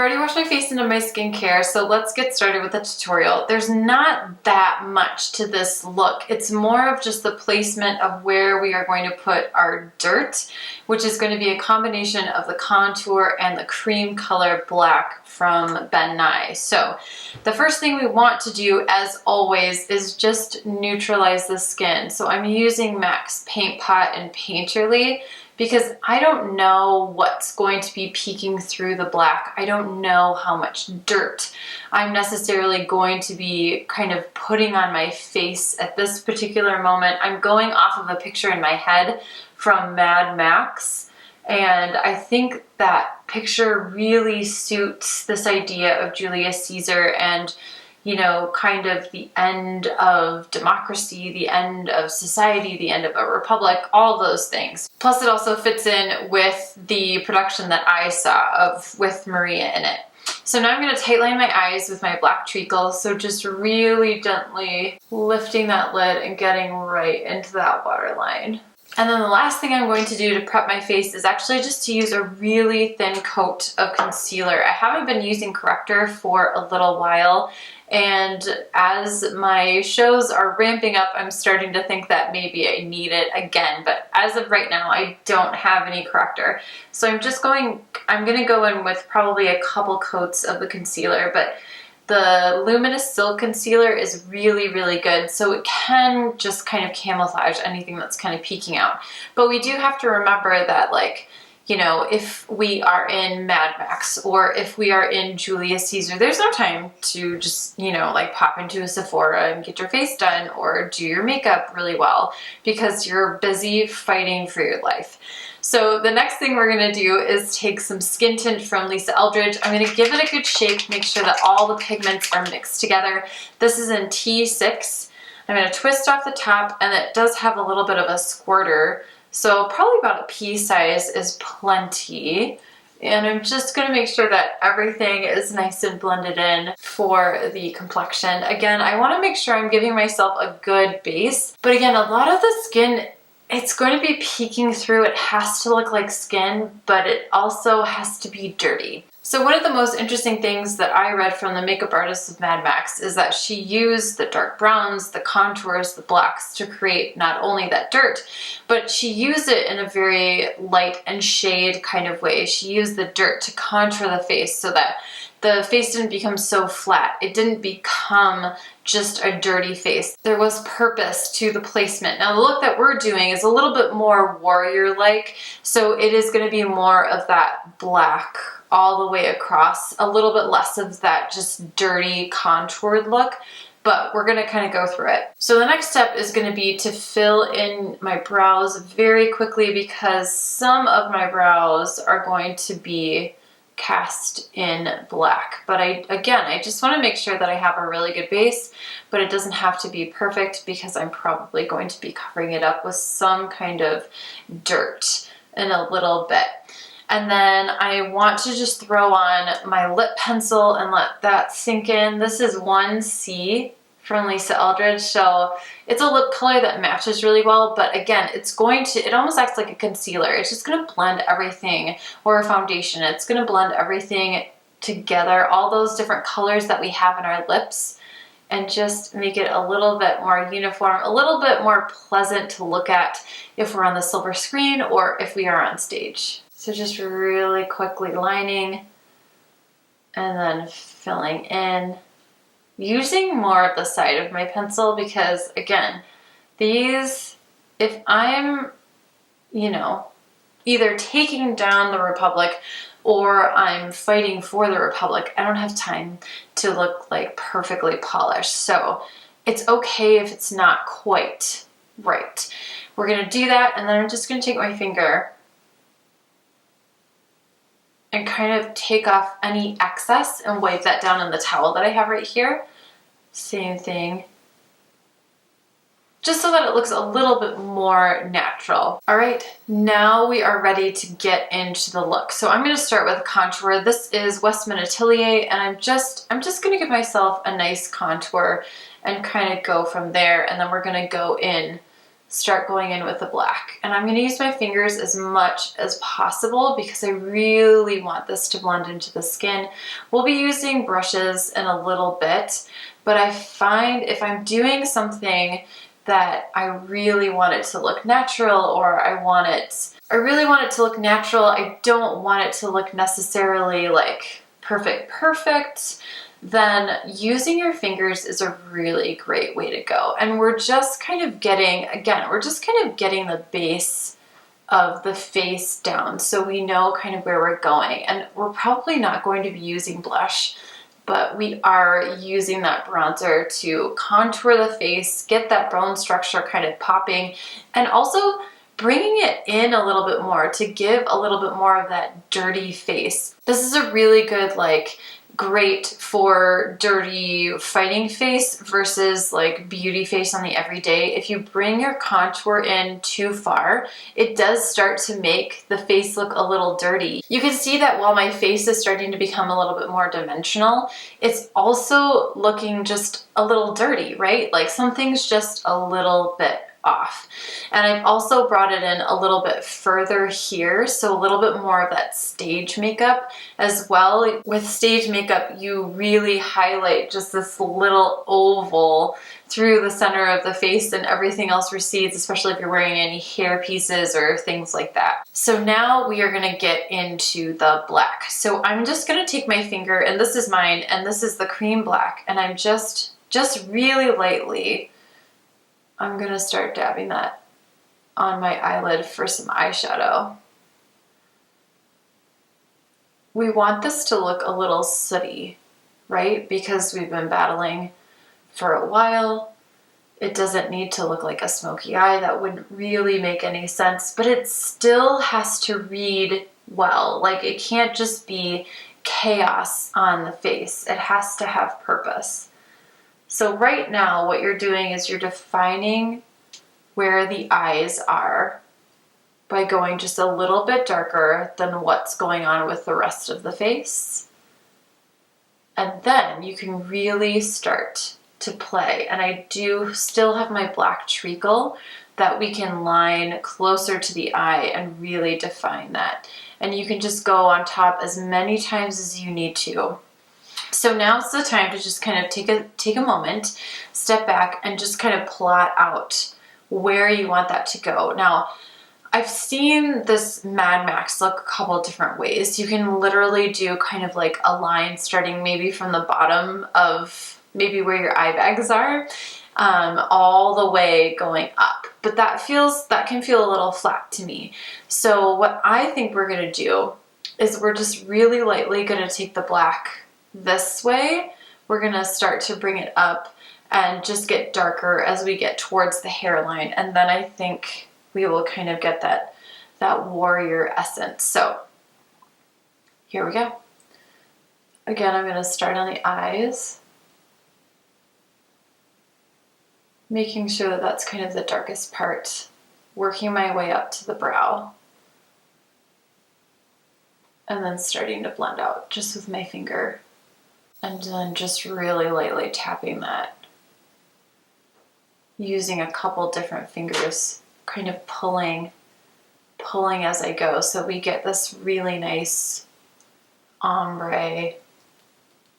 already washed my face and done my skincare, so let's get started with the tutorial. There's not that much to this look. It's more of just the placement of where we are going to put our dirt, which is going to be a combination of the contour and the cream color black from Ben Nye. So the first thing we want to do, as always, is just neutralize the skin. So I'm using MAC's Paint Pot and Painterly, because I don't know what's going to be peeking through the black. I don't know how much dirt I'm necessarily going to be kind of putting on my face at this particular moment. I'm going off of a picture in my head from Mad Max, and I think that picture really suits this idea of Julius Caesar and, you know, kind of the end of democracy, the end of society, the end of a republic, all those things. Plus it also fits in with the production that I saw with Maria in it. So now I'm going to tightline my eyes with my black treacle, so just really gently lifting that lid and getting right into that waterline. And then the last thing I'm going to do to prep my face is actually just to use a really thin coat of concealer. I haven't been using corrector for a little while, and as my shows are ramping up, I'm starting to think that maybe I need it again. But as of right now, I don't have any corrector. So I'm going to go in with probably a couple coats of the concealer, but the Luminous Silk Concealer is really, really good, so it can just kind of camouflage anything that's kind of peeking out. But we do have to remember that, like, you know, if we are in Mad Max or if we are in Julius Caesar, there's no time to just, you know, like pop into a Sephora and get your face done or do your makeup really well because you're busy fighting for your life. So the next thing we're going to do is take some skin tint from Lisa Eldridge. I'm going to give it a good shake, make sure that all the pigments are mixed together. This is in T6. I'm going to twist off the top, and it does have a little bit of a squirter. So probably about a pea size is plenty. And I'm just going to make sure that everything is nice and blended in for the complexion. Again, I want to make sure I'm giving myself a good base. But again, a lot of the skin, it's going to be peeking through. It has to look like skin, but it also has to be dirty. So one of the most interesting things that I read from the makeup artist of Mad Max is that she used the dark browns, the contours, the blacks to create not only that dirt, but she used it in a very light and shade kind of way. She used the dirt to contour the face so that the face didn't become so flat. It didn't become just a dirty face. There was purpose to the placement. Now the look that we're doing is a little bit more warrior-like, so it is going to be more of that black all the way across, a little bit less of that just dirty contoured look, but we're going to kind of go through it. So the next step is going to be to fill in my brows very quickly because some of my brows are going to be cast in black. But I just want to make sure that I have a really good base, but it doesn't have to be perfect because I'm probably going to be covering it up with some kind of dirt in a little bit. And then I want to just throw on my lip pencil and let that sink in. This is 1C from Lisa Eldridge, so it's a lip color that matches really well, but again, it almost acts like a concealer. It's just gonna blend everything, or a foundation. It's gonna blend everything together, all those different colors that we have in our lips, and just make it a little bit more uniform, a little bit more pleasant to look at if we're on the silver screen or if we are on stage. So just really quickly lining and then filling in, using more of the side of my pencil because again, these, if I'm, you know, either taking down the Republic or I'm fighting for the Republic, I don't have time to look like perfectly polished. So it's okay if it's not quite right. We're gonna do that, and then I'm just gonna take my finger and kind of take off any excess and wipe that down in the towel that I have right here. Same thing. Just so that it looks a little bit more natural. All right, now we are ready to get into the look. So I'm gonna start with contour. This is WESTMAN Atelier, and I'm just gonna give myself a nice contour and kind of go from there, and then we're gonna go in start going in with the black. And I'm going to use my fingers as much as possible because I really want this to blend into the skin. We'll be using brushes in a little bit, but I find if I'm doing something that I really want it to look natural, or I really want it to look natural, I don't want it to look necessarily like perfect, then using your fingers is a really great way to go. And we're just kind of getting, again, we're just kind of getting the base of the face down so we know kind of where we're going. And we're probably not going to be using blush, but we are using that bronzer to contour the face, get that bone structure kind of popping, and also bringing it in a little bit more to give a little bit more of that dirty face. This is a really good, like, great for dirty fighting face versus like beauty face on the everyday. If you bring your contour in too far, it does start to make the face look a little dirty. You can see that while my face is starting to become a little bit more dimensional, it's also looking just a little dirty, right? Like something's just a little bit off. And I've also brought it in a little bit further here, so a little bit more of that stage makeup as well. With stage makeup, you really highlight just this little oval through the center of the face, and everything else recedes, especially if you're wearing any hair pieces or things like that. So now we are going to get into the black. So I'm just going to take my finger, and this is mine, and this is the cream black, and I'm just really lightly, I'm going to start dabbing that on my eyelid for some eyeshadow. We want this to look a little sooty, right? Because we've been battling for a while. It doesn't need to look like a smoky eye. That wouldn't really make any sense, but it still has to read well. Like, it can't just be chaos on the face. It has to have purpose. So right now what you're doing is you're defining where the eyes are by going just a little bit darker than what's going on with the rest of the face. And then you can really start to play. And I do still have my black treacle that we can line closer to the eye and really define that. And you can just go on top as many times as you need to. So now's the time to just kind of take a moment, step back, and just kind of plot out where you want that to go. Now, I've seen this Mad Max look a couple of different ways. You can literally do kind of like a line starting maybe from the bottom of maybe where your eye bags are, all the way going up. But that can feel a little flat to me. So what I think we're gonna do is we're just really lightly gonna take the black this way. We're gonna start to bring it up and just get darker as we get towards the hairline, and then I think we will kind of get that warrior essence. So here we go. Again, I'm gonna start on the eyes, making sure that that's kind of the darkest part, working my way up to the brow, and then starting to blend out just with my finger. And then just really lightly tapping that, using a couple different fingers, kind of pulling as I go, so we get this really nice ombre,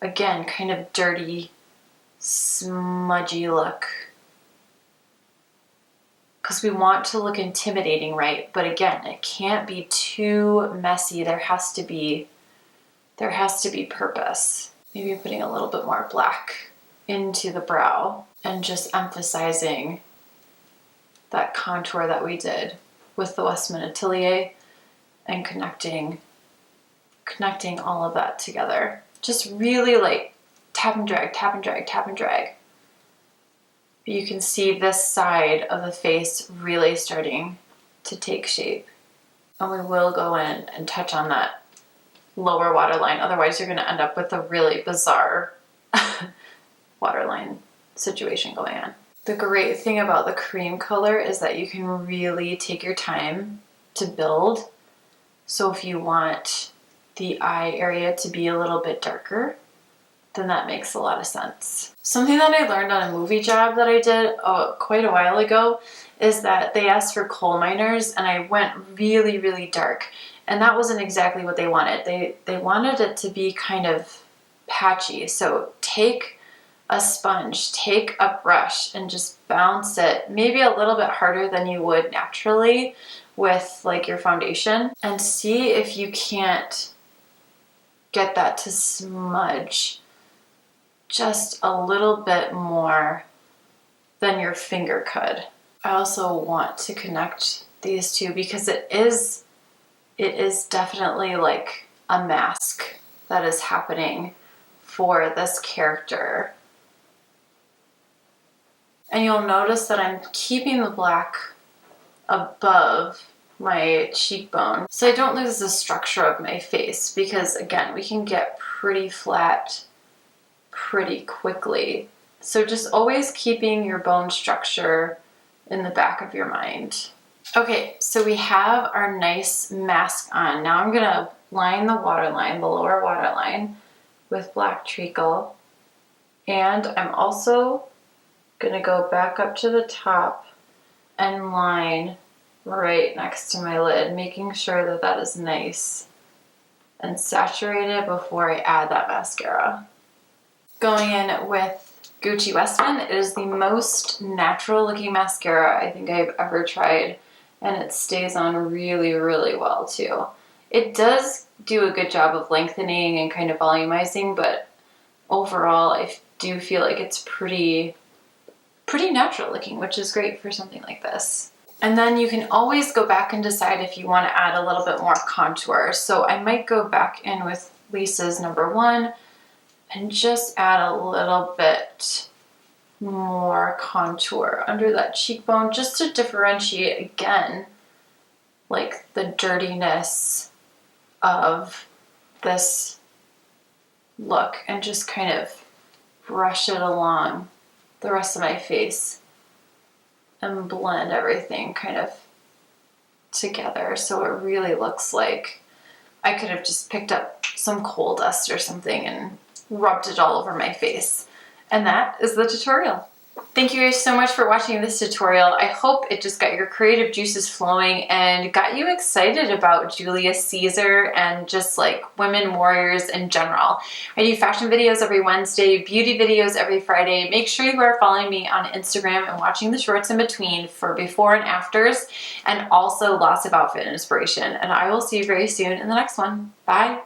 again, kind of dirty, smudgy look. Because we want to look intimidating, right? But again, it can't be too messy. There has to be purpose. Maybe putting a little bit more black into the brow and just emphasizing that contour that we did with the WESTMAN Atelier and connecting all of that together. Just really like tap and drag, tap and drag, tap and drag. But you can see this side of the face really starting to take shape. And we will go in and touch on that lower waterline, otherwise you're going to end up with a really bizarre waterline situation going on. The great thing about the cream color is that you can really take your time to build. So if you want the eye area to be a little bit darker, then that makes a lot of sense. Something that I learned on a movie job that I did quite a while ago is that they asked for coal miners, and I went really, really dark. And that wasn't exactly what they wanted. They wanted it to be kind of patchy. So take a sponge, take a brush, and just bounce it maybe a little bit harder than you would naturally with like your foundation, and see if you can't get that to smudge just a little bit more than your finger could. I also want to connect these two because it is definitely like a mask that is happening for this character. And you'll notice that I'm keeping the black above my cheekbone so I don't lose the structure of my face, because again, we can get pretty flat pretty quickly. So just always keeping your bone structure in the back of your mind. Okay, so we have our nice mask on. Now I'm gonna line the waterline, the lower waterline, with black treacle. And I'm also gonna go back up to the top and line right next to my lid, making sure that that is nice and saturated before I add that mascara. Going in with Gucci Westman. It is the most natural looking mascara I think I've ever tried, and it stays on really, really well too. It does do a good job of lengthening and kind of volumizing, but overall I do feel like it's pretty natural looking, which is great for something like this. And then you can always go back and decide if you want to add a little bit more contour. So I might go back in with Lisa's #1 and just add a little bit more contour under that cheekbone, just to differentiate again, like the dirtiness of this look, and just kind of brush it along the rest of my face and blend everything kind of together so it really looks like I could have just picked up some coal dust or something and rubbed it all over my face. And that is the tutorial. Thank you guys so much for watching this tutorial. I hope it just got your creative juices flowing and got you excited about Julius Caesar and just like women warriors in general. I do fashion videos every Wednesday, beauty videos every Friday. Make sure you are following me on Instagram and watching the shorts in between for before and afters, and also lots of outfit inspiration. And I will see you very soon in the next one. Bye.